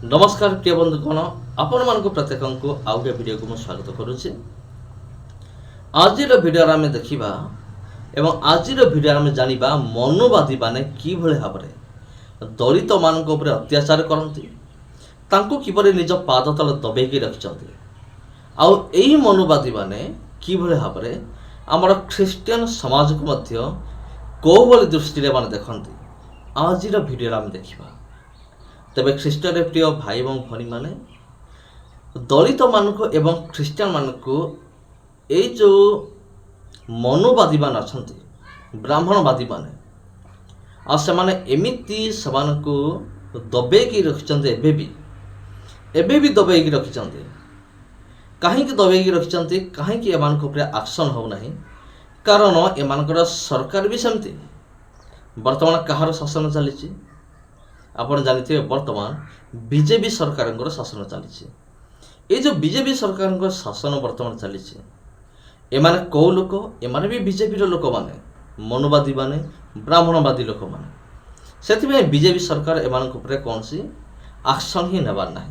नमस्कार प्रिय बंधुगण आपण मान प्रत्येक को आउ गए वीडियो को स्वागत करुच्ची। आज वीडियो आम देखा एवं आज वीडियो आम जाना मनोवादी माने कि भाव में दलित मान अत्याचार करती किपरि निज पाद तले दबेकी रखिंट आउ यही मनोवादी माने कि भाव में आमर ख्रीष्टियन समाज को मध्य कौ भली दृष्टि मान देखती आज वीडियो आम देखा। तेबे ख्रीष्टियन प्रिय भाई एवं भनी माने दलित मानक एवं ख्रीष्टियन मानक ये जो मनोवादी मान अच्छा ब्राह्मणवादी माने आ से माने एमिति को दबेकी रखिंट एबे भी दबेकी रखिंट कहीं दबेकी रखिंट कहीं एमान एक्शन हो ना कारण एमानकर सरकार भी सेमती वर्तमान कहार शासन चली आपण जानते वर्तमान बीजेपी सरकार शासन चली ये जो बीजेपी सरकार शासन वर्तमान चली एमाने कौ लोक एमाने भी बीजेपी लोक माने मनोवादी माने ब्राह्मणवादी लोक माने से बीजेपी सरकार एमान कौन सी एक्शन ही नेबार ना।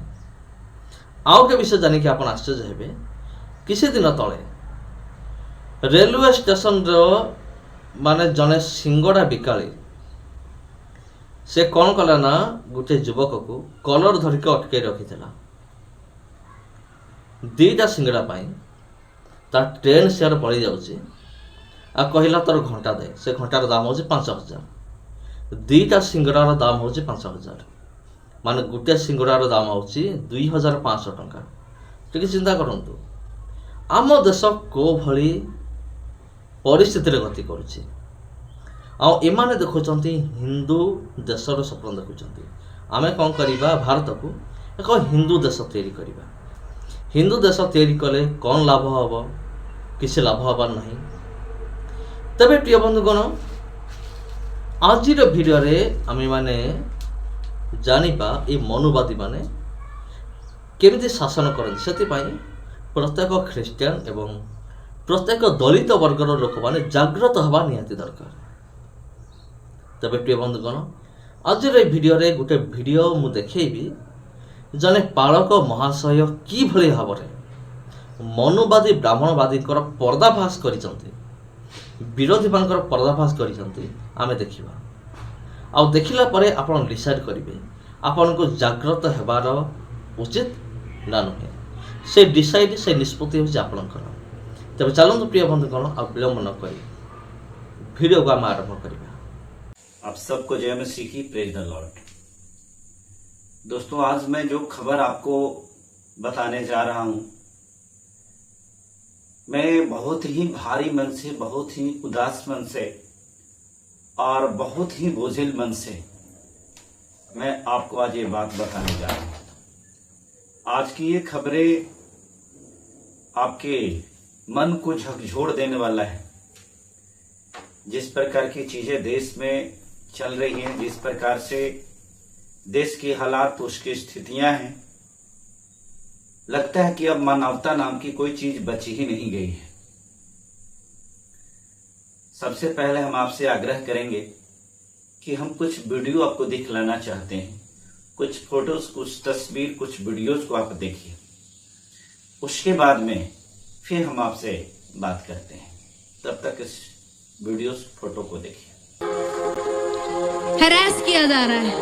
आउ के विषय जानिक आप आश्चर्य हेबे किसी दिन तले रेलवे स्टेशन माने जने सिंगड़ा बिकाली से कौन कला ना गोटे युवक को कलर धरिक अटके रखी दीटा सिंगड़ा तार ट्रेन शेयर पड़ जाऊँगी आ कहला तोर घंटा दे से घंटार दाम हो 5,000 दीटा सिंगड़ार दाम हो 5,000 माने गोटे सिंगड़ार दाम हो 2,500 टंका। टिके चिंता करंतु आम देश को भली परिस्थिति गति करुच्ची आने देखुं हिंदू देशर स्वप्न देखुं आमे कौन करवा भारत को एक हिंदू देश तैयारी करवा। हिंदू देश तैयारी कले कौन लाभ हम किसी लाभ हबार नहीं। तबे प्रिय बंधुगण आज वीडियो आम माने जानिबा ये मनोवादी माने केमिति शासन करते से प्रत्येक ख्रीष्टियन एवं प्रत्येक दलित वर्गर लोक माने जागृत हवा निहाती दरकार। तबे प्रिय बंधुगण आज वीडियो गोटे वीडियो मु देखी जने पालक महाशय कि भली भाव में मनोवादी ब्राह्मणवादी पर्दाफाश कर विरोधी मान पर्दाफाश कर देखा आ देखला परे आपण डिसाइड करेंगे आपण को जागृत हेबार उचित ना नुहे से डिसाइड से निष्पत्ति होची आपणकर। तबे चलନ୍ତୁ प्रिय बंधुगण आ विलंब न करी वीडियो को आम आरंभ करिबा। आप सबको जय मसीह की, प्रेज द लॉर्ड। दोस्तों आज मैं जो खबर आपको बताने जा रहा हूं मैं बहुत ही भारी मन से, बहुत ही उदास मन से और बहुत ही बोझिल मन से मैं आपको आज ये बात बताने जा रहा हूं। आज की ये खबरें आपके मन को झकझोर देने वाला है। जिस प्रकार की चीजें देश में चल रही हैं, जिस प्रकार से देश के हालात, उसकी स्थितियां हैं, लगता है कि अब मानवता नाम की कोई चीज बची ही नहीं गई है। सबसे पहले हम आपसे आग्रह करेंगे कि हम कुछ वीडियो आपको दिखलाना चाहते हैं, कुछ फोटोज, कुछ तस्वीर, कुछ वीडियोज को आप देखिए। उसके बाद में फिर हम आपसे बात करते हैं। तब तक इस वीडियोस, फोटो को देखिए। हैरेस किया जा रहा है,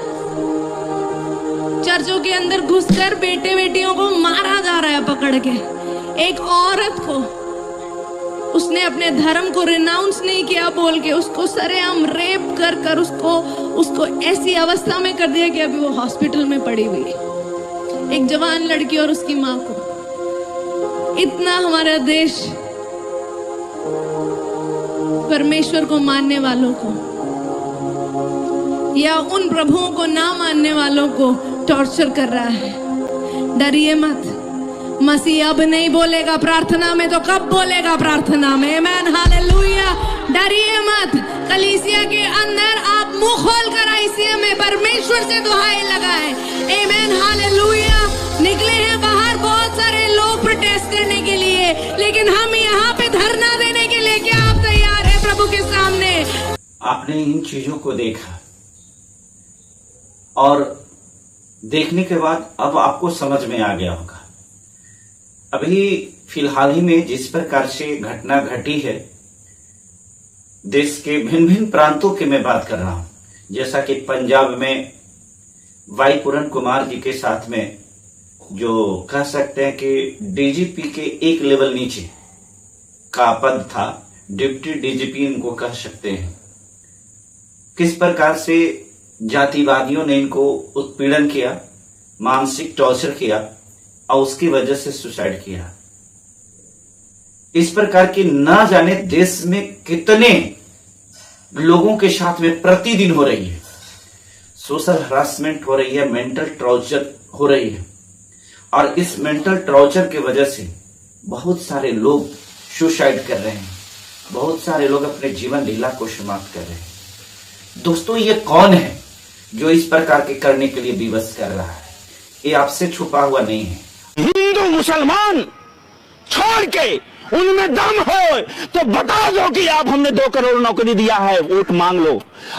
चर्चों के अंदर घुसकर बेटे बेटियों को मारा जा रहा है पकड़ के। एक औरत को उसने अपने धर्म को रिनाउंस नहीं किया बोल के उसको सरेआम रेप कर कर उसको ऐसी अवस्था में कर दिया कि अभी वो हॉस्पिटल में पड़ी हुई है। एक जवान लड़की और उसकी माँ को। इतना हमारा देश परमेश्वर को मानने वालों को या उन प्रभुओं को ना मानने वालों को टॉर्चर कर रहा है। डरिए मत, मसीह अब नहीं बोलेगा प्रार्थना में तो कब बोलेगा प्रार्थना में। आमेन, हालेलुया। डरिए मत, कलीसिया के अंदर आप मुंह खोल कर आईसीए में परमेश्वर से दुहाई लगाए। आमेन, हालेलुया। निकले हैं बाहर बहुत सारे लोग प्रोटेस्ट करने के लिए, लेकिन हम यहाँ पे धरना देने के लिए क्या आप तैयार हैं प्रभु के सामने? आपने इन चीजों को देखा और देखने के बाद अब आपको समझ में आ गया होगा। अभी फिलहाल ही में जिस प्रकार से घटना घटी है, देश के भिन्न भिन्न प्रांतों की मैं बात कर रहा हूं, जैसा कि पंजाब में वाई पूरन कुमार जी के साथ में जो कह सकते हैं कि डीजीपी के एक लेवल नीचे का पद था, डिप्टी डीजीपी इनको कह सकते हैं, किस प्रकार से जातिवादियों ने इनको उत्पीड़न किया, मानसिक टॉर्चर किया और उसकी वजह से सुसाइड किया। इस प्रकार की ना जाने देश में कितने लोगों के साथ में प्रतिदिन हो रही है, सोशल हरासमेंट हो रही है, मेंटल टॉर्चर हो रही है। और इस मेंटल टॉर्चर की वजह से बहुत सारे लोग सुसाइड कर रहे हैं, बहुत सारे लोग अपने जीवन लीला को समाप्त कर रहे हैं। दोस्तों, ये कौन है जो इस प्रकार के करने के लिए विवश कर रहा है? ये आपसे छुपा हुआ नहीं है। हिंदू मुसलमान छोड़ के उनमें दम हो तो बता दो कि आप हमने 2 करोड़ नौकरी दिया है, वोट मांग लो।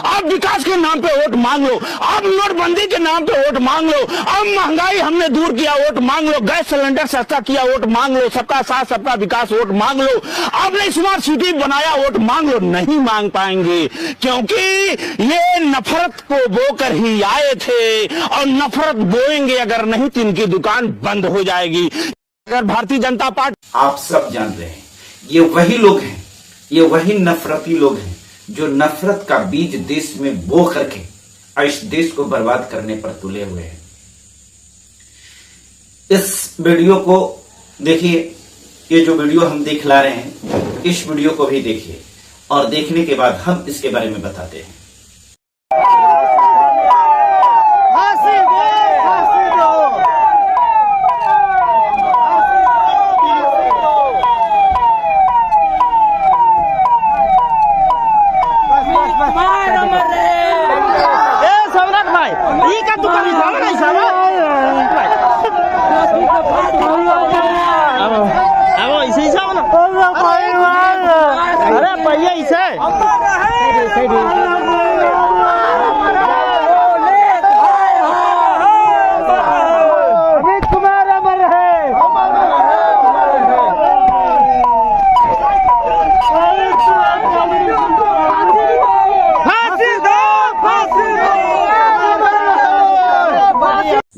आप विकास के नाम पे वोट मांग लो, आप नोटबंदी के नाम पे वोट मांग लो, आप महंगाई हमने दूर किया वोट मांग लो, गैस सिलेंडर सस्ता किया वोट मांग लो, सबका साथ सबका विकास वोट मांग लो, आपने स्मार्ट सिटी बनाया वोट मांग लो। नहीं मांग पाएंगे, क्योंकि ये नफरत को बोकर ही आए थे और नफरत बोएंगे अगर नहीं तो इनकी दुकान बंद हो जाएगी। अगर भारतीय जनता पार्टी, आप सब जान रहे हैं, ये वही लोग हैं, ये वही नफरती लोग हैं जो नफरत का बीज देश में बो करके और इस देश को बर्बाद करने पर तुले हुए हैं। इस वीडियो को देखिए, ये जो वीडियो हम दिखला रहे हैं, इस वीडियो को भी देखिए और देखने के बाद हम इसके बारे में बताते हैं।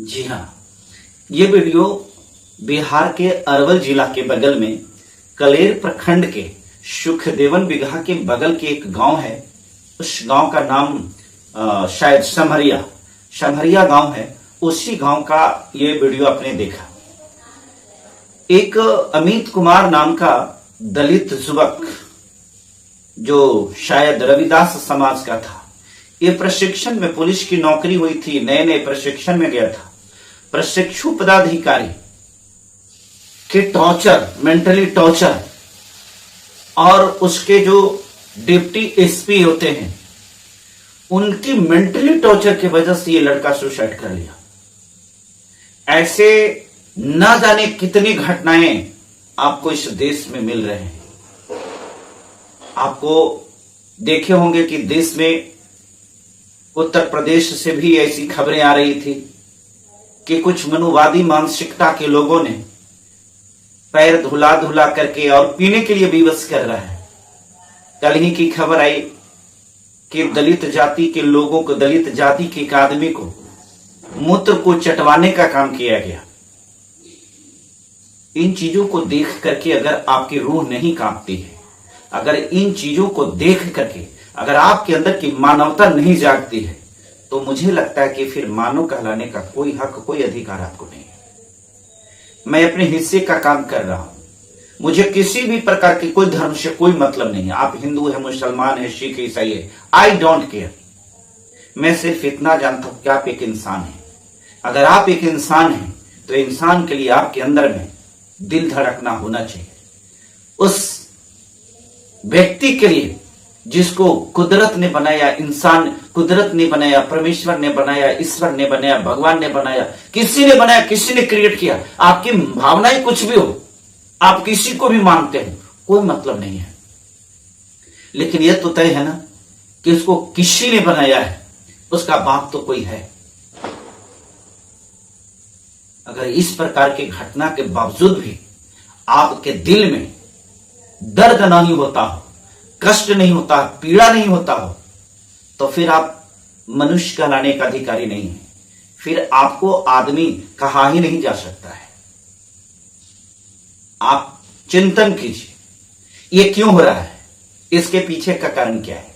जी हाँ, ये वीडियो बिहार के अरवल जिला के बगल में कलेर प्रखंड के सुखदेवन बिगहा के बगल के एक गांव है। उस गांव का नाम शायद समहरिया गांव है। उसी गांव का ये वीडियो आपने देखा। एक अमित कुमार नाम का दलित युवक जो शायद रविदास समाज का था, ये प्रशिक्षण में, पुलिस की नौकरी हुई थी, नए नए प्रशिक्षण में गया था। प्रशिक्षु पदाधिकारी के टॉर्चर, मेंटली टॉर्चर और उसके जो डिप्टी एसपी होते हैं उनकी मेंटली टॉर्चर की वजह से ये लड़का सुसाइड कर लिया। ऐसे ना जाने कितनी घटनाएं आपको इस देश में मिल रहे हैं। आपको देखे होंगे कि देश में उत्तर प्रदेश से भी ऐसी खबरें आ रही थी कि कुछ मनुवादी मानसिकता के लोगों ने पैर धुला धुला करके और पीने के लिए विवश कर रहा है। कल ही की खबर आई कि दलित जाति के लोगों को, दलित जाति के एक आदमी को मूत्र को चटवाने का काम किया गया। इन चीजों को देख करके अगर आपकी रूह नहीं कांपती है, अगर इन चीजों को देख करके अगर आपके अंदर की मानवता नहीं जागती है, तो मुझे लगता है कि फिर मानव कहलाने का कोई हक, कोई अधिकार आपको नहीं है। मैं अपने हिस्से का काम कर रहा हूं, मुझे किसी भी प्रकार के कोई धर्म से कोई मतलब नहीं है। आप हिंदू है, मुसलमान है, सिख, ईसाई है, आई डोंट केयर। मैं सिर्फ इतना जानता हूं कि आप एक इंसान हैं। अगर आप एक इंसान हैं तो इंसान के लिए आपके अंदर में दिल धड़कना होना चाहिए। उस व्यक्ति के लिए जिसको कुदरत ने बनाया, इंसान कुदरत ने बनाया, परमेश्वर ने बनाया, ईश्वर ने बनाया, भगवान ने बनाया, किसी ने बनाया, किसी ने क्रिएट किया। आपकी भावनाएं कुछ भी हो, आप किसी को भी मानते हो, कोई मतलब नहीं है। लेकिन यह तो तय है ना कि उसको किसी ने बनाया है, उसका बाप तो कोई है। अगर इस प्रकार की घटना के बावजूद भी आपके दिल में दर्द नहीं होता हो, कष्ट नहीं होता, पीड़ा नहीं होता हो, तो फिर आप मनुष्य कहलाने का अधिकारी नहीं है। फिर आपको आदमी कहा ही नहीं जा सकता है। आप चिंतन कीजिए ये क्यों हो रहा है, इसके पीछे का कारण क्या है।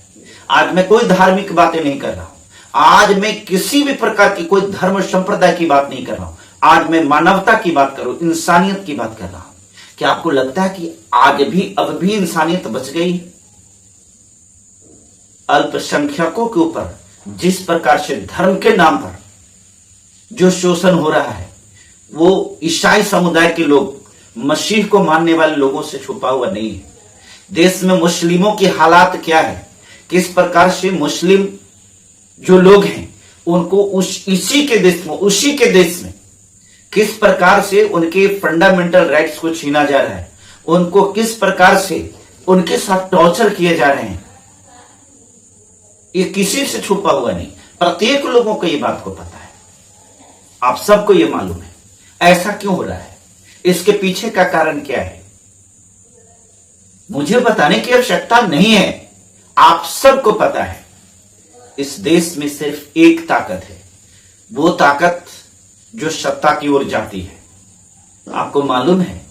आज मैं कोई धार्मिक बातें नहीं कर रहा हूं, आज मैं किसी भी प्रकार की कोई धर्म संप्रदाय की बात नहीं कर रहा हूं, आज मैं मानवता की बात कर रहा हूं, इंसानियत की बात कर रहा हूं। क्या आपको लगता है कि आज भी अब भी इंसानियत बच गई? अल्पसंख्यकों के ऊपर जिस प्रकार से धर्म के नाम पर जो शोषण हो रहा है, वो ईसाई समुदाय के लोग, मसीह को मानने वाले लोगों से छुपा हुआ नहीं है। देश में मुस्लिमों की हालात क्या है, किस प्रकार से मुस्लिम जो लोग हैं उनको उसी के देश में किस प्रकार से उनके फंडामेंटल राइट्स को छीना जा रहा है, उनको किस प्रकार से उनके साथ टॉर्चर किए जा रहे हैं, ये किसी से छुपा हुआ नहीं। प्रत्येक लोगों को ये बात को पता है, आप सबको ये मालूम है। ऐसा क्यों हो रहा है, इसके पीछे का कारण क्या है, मुझे बताने की आवश्यकता नहीं है, आप सबको पता है। इस देश में सिर्फ एक ताकत है, वो ताकत जो सत्ता की ओर जाती है। आपको मालूम है,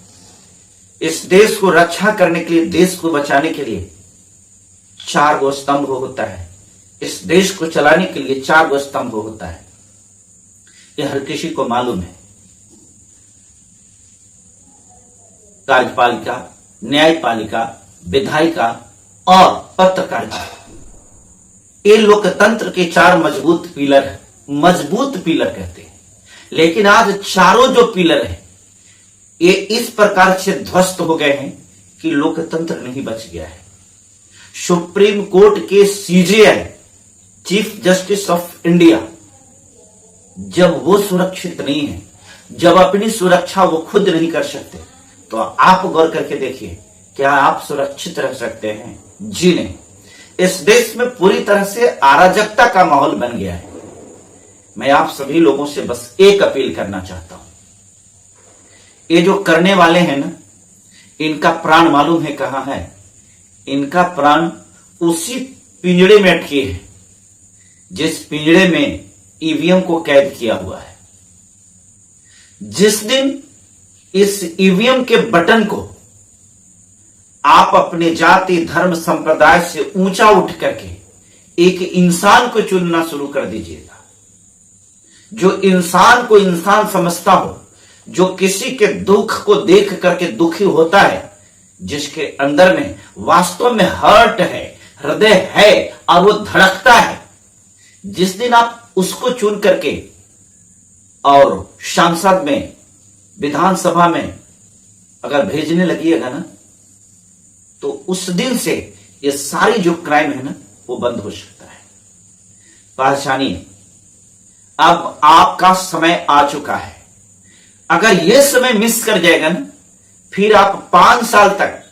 इस देश को रक्षा करने के लिए, देश को बचाने के लिए 4 गो स्तंभ होता है। इस देश को चलाने के लिए 4 गो स्तंभ होता है, यह हर किसी को मालूम है। कार्यपालिका, न्यायपालिका, विधायिका और पत्रकारिता, ये लोकतंत्र के 4 मजबूत पिलर कहते हैं। लेकिन आज चारों जो पिलर है ये इस प्रकार से ध्वस्त हो गए हैं कि लोकतंत्र नहीं बच गया है। सुप्रीम कोर्ट के CJI, chief justice of India, जब वो सुरक्षित नहीं है, जब अपनी सुरक्षा वो खुद नहीं कर सकते, तो आप गौर करके देखिए, क्या आप सुरक्षित रह सकते हैं? जी नहीं। इस देश में पूरी तरह से अराजकता का माहौल बन गया है। मैं आप सभी लोगों से बस एक अपील करना चाहता हूं, ये जो करने वाले हैं ना, इनका प्राण मालूम है कहां है? इनका प्राण उसी पिंजड़े में अटके है जिस पिंजड़े में ईवीएम को कैद किया हुआ है। जिस दिन इस ईवीएम के बटन को आप अपने जाति, धर्म, संप्रदाय से ऊंचा उठ करके एक इंसान को चुनना शुरू कर दीजिएगा, जो इंसान को इंसान समझता हो, जो किसी के दुख को देख करके दुखी होता है, जिसके अंदर में वास्तव में हर्ट है, हृदय है और वो धड़कता है, जिस दिन आप उसको चुन करके और सांसद में, विधानसभा में अगर भेजने लगिएगा ना, तो उस दिन से ये सारी जो क्राइम है ना, वो बंद हो सकता है। पहचानिए, अब आपका समय आ चुका है। अगर ये समय मिस कर जाएगा ना, फिर आप 5 साल तक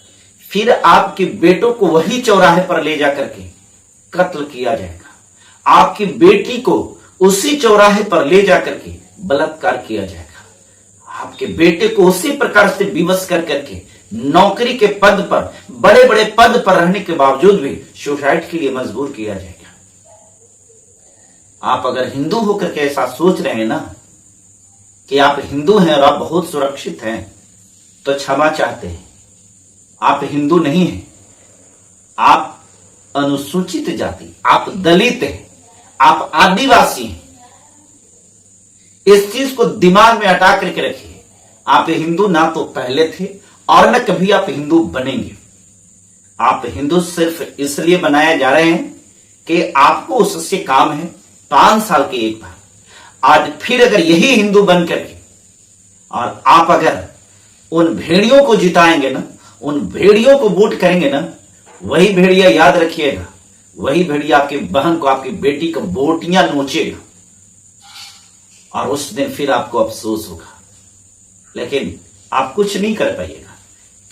फिर आपके बेटों को वही चौराहे पर ले जाकर के कत्ल किया जाएगा। आपकी बेटी को उसी चौराहे पर ले जाकर के बलात्कार किया जाएगा। आपके बेटे को उसी प्रकार से विवश कर करके नौकरी के पद पर, बड़े बड़े पद पर रहने के बावजूद भी सुसाइड के लिए मजबूर किया जाएगा। आप अगर हिंदू होकर के ऐसा सोच रहे हैं ना कि आप हिंदू हैं और आप बहुत सुरक्षित हैं, तो क्षमा चाहते हैं, आप हिंदू नहीं हैं, आप अनुसूचित जाति, आप दलित हैं, आप आदिवासी हैं। इस चीज को दिमाग में हटा करके रखिए। आप हिंदू ना तो पहले थे और न कभी आप हिंदू बनेंगे। आप हिंदू सिर्फ इसलिए बनाए जा रहे हैं कि आपको उससे काम है 5 साल के एक बार। आज फिर अगर यही हिंदू बन करके और आप अगर उन भेड़ियों को जिताएंगे ना, उन भेड़ियों को वोट करेंगे ना, वही भेड़िया, याद रखिएगा, वही भेड़िया आपकी बहन को, आपकी बेटी को बोटियां नोचेगा और उस दिन फिर आपको अफसोस होगा। लेकिन आप कुछ नहीं कर पाइएगा,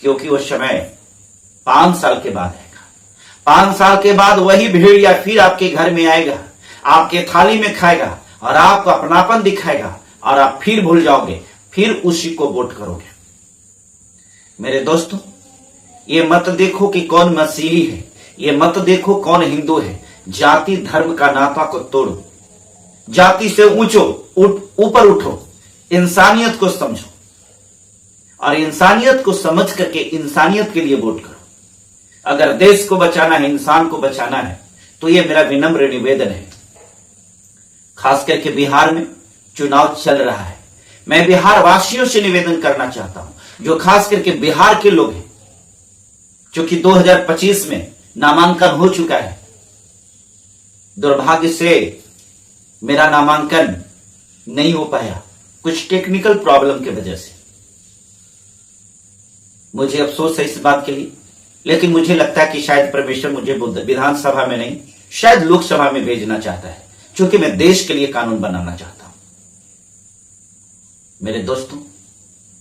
क्योंकि वो समय 5 साल के बाद आएगा। 5 साल के बाद वही भेड़िया फिर आपके घर में आएगा, आपके थाली में खाएगा और आपको अपनापन दिखाएगा, और आप फिर भूल जाओगे, फिर उसी को वोट करोगे। मेरे दोस्तों, ये मत देखो कि कौन मसीही है, ये मत देखो कौन हिंदू है। जाति धर्म का नाता को तोड़ो, जाति से ऊपर उठो, इंसानियत को समझो और इंसानियत को समझ करके इंसानियत के लिए वोट करो। अगर देश को बचाना है, इंसान को बचाना है, तो यह मेरा विनम्र निवेदन है। खास करके बिहार में चुनाव चल रहा है, मैं बिहार वासियों से निवेदन करना चाहता हूं, जो खास करके बिहार के लोग हैं, क्योंकि 2025 में नामांकन हो चुका है। दुर्भाग्य से मेरा नामांकन नहीं हो पाया, कुछ टेक्निकल प्रॉब्लम की वजह से। मुझे अफसोस है इस बात के लिए, लेकिन मुझे लगता है कि शायद परमेश्वर मुझे विधानसभा में नहीं, शायद लोकसभा में भेजना चाहता है, क्योंकि मैं देश के लिए कानून बनाना चाहता हूं। मेरे दोस्तों,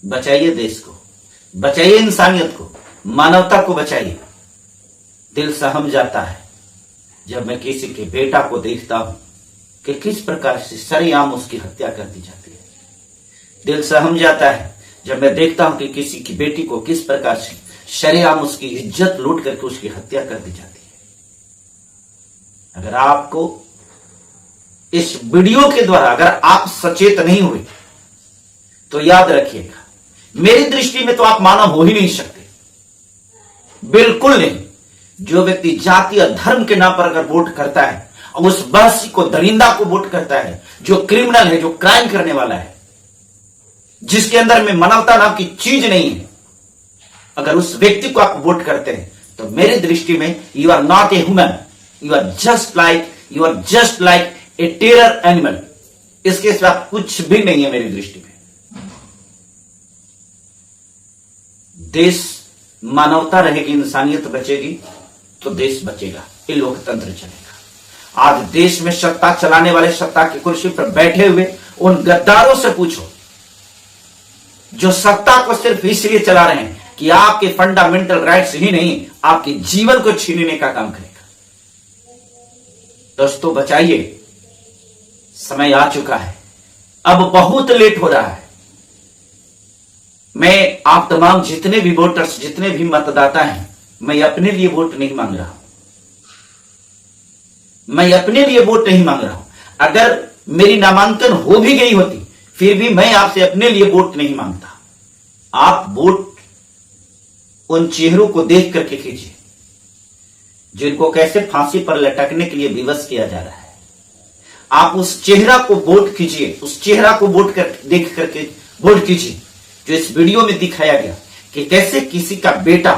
बचाइए देश को, बचाइए इंसानियत को, मानवता को बचाइए। दिल सहम जाता है जब मैं किसी के बेटा को देखता हूं कि किस प्रकार से सरेआम उसकी हत्या कर दी जाती है। दिल सहम जाता है जब मैं देखता हूं कि किसी की बेटी को किस प्रकार से सरेआम उसकी इज्जत लूट करके उसकी हत्या कर दी जाती है। अगर आपको इस वीडियो के द्वारा अगर आप सचेत नहीं हुए तो याद रखिएगा, मेरी दृष्टि में तो आप मानव हो ही नहीं सकते, बिल्कुल नहीं। जो व्यक्ति जाति और धर्म के नाम पर अगर वोट करता है और उस बहसी को, दरिंदा को वोट करता है, जो क्रिमिनल है, जो क्राइम करने वाला है, जिसके अंदर में मानवता नाम की चीज नहीं है, अगर उस व्यक्ति को आप वोट करते हैं तो मेरी दृष्टि में you are not a human, you are just like a terror animal. इसके सिवा कुछ भी नहीं है मेरी दृष्टि में। देश, मानवता रहेगी, इंसानियत बचेगी तो देश बचेगा, ये लोकतंत्र चलेगा। आज देश में सत्ता चलाने वाले, सत्ता की कुर्सी पर बैठे हुए उन गद्दारों से पूछो जो सत्ता को सिर्फ इसलिए चला रहे हैं कि आपके फंडामेंटल राइट्स ही नहीं, आपके जीवन को छीनने का काम करेगा। दोस्तों, बचाइए, समय आ चुका है, अब बहुत लेट हो रहा है। मैं आप तमाम जितने भी वोटर्स, जितने भी मतदाता हैं, मैं अपने लिए वोट नहीं मांग रहा हूं, मैं अपने लिए वोट नहीं मांग रहा हूं। अगर मेरी नामांकन हो भी गई होती फिर भी मैं आपसे अपने लिए वोट नहीं मांगता। आप वोट उन चेहरों को देख करके कीजिए जिनको कैसे फांसी पर लटकने के लिए विवश किया जा रहा है। आप उस चेहरा को वोट कीजिए, उस चेहरा को वोट कर देख करके वोट कीजिए जो इस वीडियो में दिखाया गया कि कैसे किसी का बेटा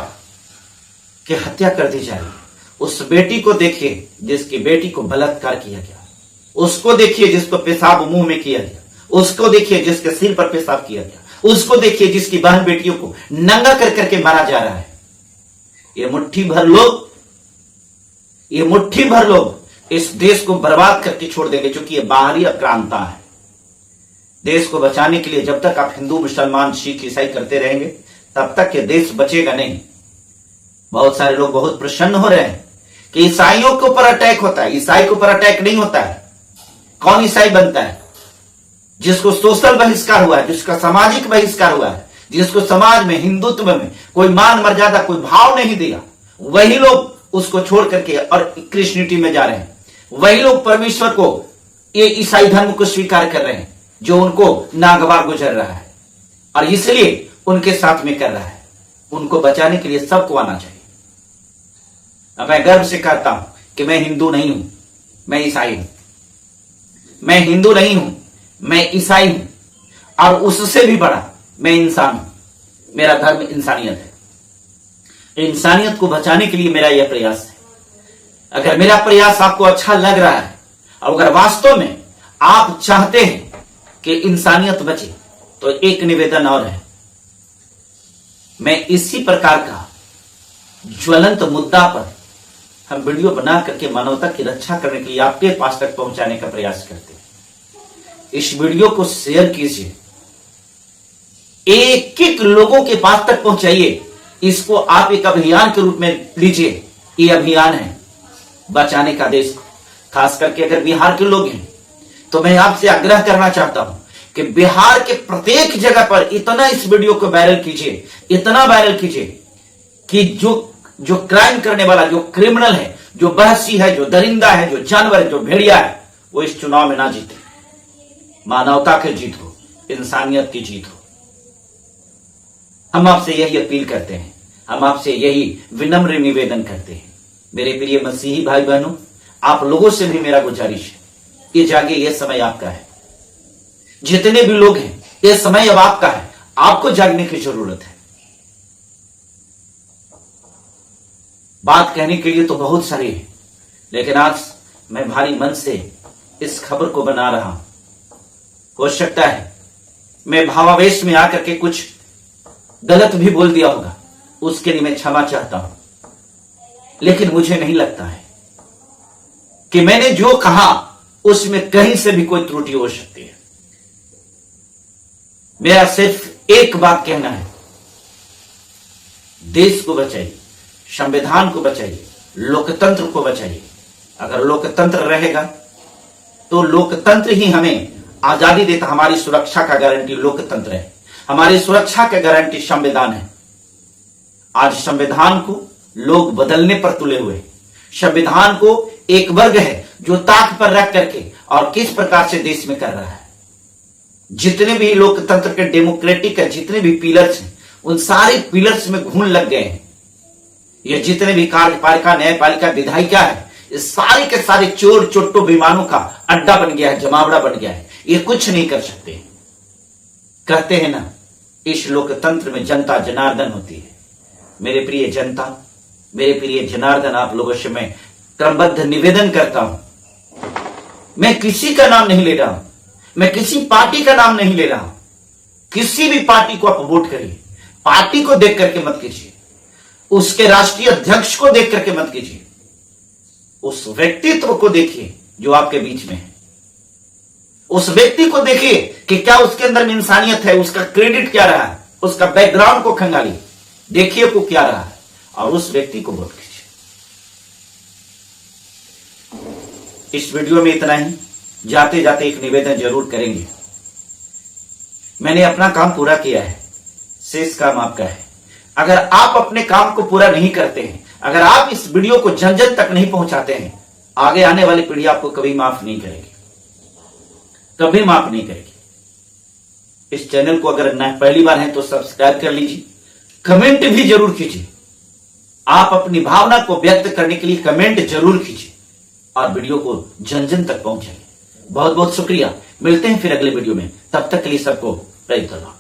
की हत्या कर दी जा रही है। उस बेटी को देखिए जिसकी बेटी को बलात्कार किया गया, उसको देखिए जिसको पेशाब मुंह में किया गया, उसको देखिए जिसके सिर पर पेशाब किया गया, उसको देखिए जिसकी बहन बेटियों को नंगा कर करके मारा जा रहा है। ये मुट्ठी भर लोग इस देश को बर्बाद करके छोड़ देंगे, क्योंकि ये बाहरी आक्रांता है। देश को बचाने के लिए जब तक आप हिंदू, मुसलमान, सिख, ईसाई करते रहेंगे तब तक ये देश बचेगा नहीं। बहुत सारे लोग बहुत प्रसन्न हो रहे हैं कि ईसाइयों के ऊपर अटैक होता है। ईसाई के ऊपर अटैक नहीं होता है। कौन ईसाई बनता है? जिसको सोशल बहिष्कार हुआ है, जिसका सामाजिक बहिष्कार हुआ है, जिसको समाज में, हिंदुत्व में कोई मान मर्यादा, कोई भाव नहीं दिया, वही लोग उसको छोड़ करके और क्रिश्चियनिटी में जा रहे हैं। वही लोग परमेश्वर को, ये ईसाई धर्म को स्वीकार कर रहे हैं जो उनको नागवार गुजर रहा है, और इसलिए उनके साथ में कर रहा है। उनको बचाने के लिए सबको आना चाहिए। अब मैं गर्व से कहता हूं कि मैं हिंदू नहीं हूं, मैं ईसाई हूं। मैं हिंदू नहीं हूं, मैं ईसाई हूं, और उससे भी बड़ा मैं इंसान हूं। मेरा धर्म इंसानियत है। इंसानियत को बचाने के लिए मेरा यह प्रयास है। अगर मेरा प्रयास आपको अच्छा लग रहा है, और अगर वास्तव में आप चाहते हैं कि इंसानियत बचे, तो एक निवेदन और है। मैं इसी प्रकार का ज्वलंत मुद्दा पर हम वीडियो बना करके मानवता की रक्षा करने के लिए आपके पास तक पहुंचाने का प्रयास करते हैं। इस वीडियो को शेयर कीजिए, एक एक लोगों के पास तक पहुंचाइए। इसको आप एक अभियान के रूप में लीजिए। ये अभियान है बचाने का देश को। खास करके अगर बिहार के लोग हैं तो मैं आपसे आग्रह करना चाहता हूं कि बिहार के प्रत्येक जगह पर इतना इस वीडियो को वायरल कीजिए, इतना वायरल कीजिए कि जो क्राइम करने वाला, जो क्रिमिनल है, जो बहसी है, जो दरिंदा है, जो जानवर है, जो भेड़िया है, वो इस चुनाव में ना जीते। मानवता की जीत हो, इंसानियत की जीत हो। हम आपसे यही अपील करते हैं, हम आपसे यही विनम्र निवेदन करते हैं। मेरे प्रिय मसीही भाई बहनों, आप लोगों से भी मेरा गुजारिश है, ये जागे, ये समय आपका है। जितने भी लोग हैं, ये समय अब आपका है, आपको जागने की जरूरत है। बात कहने के लिए तो बहुत सारी है, लेकिन आज मैं भारी मन से इस खबर को बना रहा हूं। हो सकता है मैं भावावेश में आकर के कुछ गलत भी बोल दिया होगा, उसके लिए मैं क्षमा चाहता हूं। लेकिन मुझे नहीं लगता है कि मैंने जो कहा उसमें कहीं से भी कोई त्रुटि हो सकती है। मेरा सिर्फ एक बात कहना है, देश को बचाइए, संविधान को बचाइए, लोकतंत्र को बचाइए। अगर लोकतंत्र रहेगा तो लोकतंत्र ही हमें आजादी देता। हमारी सुरक्षा का गारंटी लोकतंत्र है, हमारी सुरक्षा का गारंटी संविधान है। आज संविधान को लोग बदलने पर तुले हुए हैं। संविधान को एक वर्ग है जो ताक पर रख करके और किस प्रकार से देश में कर रहा है। जितने भी लोकतंत्र के डेमोक्रेटिक है, जितने भी पिलर्स हैं, उन सारे पिलर्स में घून लग गए हैं। ये जितने भी कार्यपालिका, न्यायपालिका, विधायिका है, इस सारे के सारे चोर चोट्टो बेईमानों का अड्डा बन गया है, जमावड़ा बन गया है। ये कुछ नहीं कर सकते। कहते हैं ना, इस लोकतंत्र में जनता जनार्दन होती है। मेरे प्रिय जनता, मेरे प्रिय जनार्दन, आप लोगों से मैं क्रमबद्ध निवेदन करता हूं। मैं किसी का नाम नहीं ले रहा हूं, मैं किसी पार्टी का नाम नहीं ले रहा हूं। किसी भी पार्टी को आप वोट करिए, पार्टी को देख करके मत कीजिए, उसके राष्ट्रीय अध्यक्ष को देख करके मत कीजिए, उस व्यक्तित्व को देखिए जो आपके बीच में है। उस व्यक्ति को देखिए कि क्या उसके अंदर में इंसानियत है, उसका क्रेडिट क्या रहा है, उसका बैकग्राउंड को खंगालिए, देखिए वो क्या रहा है और उस व्यक्ति को वोट कीजिए। इस वीडियो में इतना ही। जाते जाते एक निवेदन जरूर करेंगे। मैंने अपना काम पूरा किया है, शेष काम आपका है। अगर आप अपने काम को पूरा नहीं करते हैं, अगर आप इस वीडियो को जन जन तक नहीं पहुंचाते हैं, आगे आने वाली पीढ़ी आपको कभी माफ नहीं करेगी, कभी माफ नहीं करेगी। इस चैनल को अगर न पहली बार है तो सब्सक्राइब कर लीजिए, कमेंट भी जरूर कीजिए। आप अपनी भावना को व्यक्त करने के लिए कमेंट जरूर कीजिए और वीडियो को जन जन तक पहुंचाइए। बहुत बहुत शुक्रिया। मिलते हैं फिर अगले वीडियो में, तब तक के लिए सबको प्रेरित करना।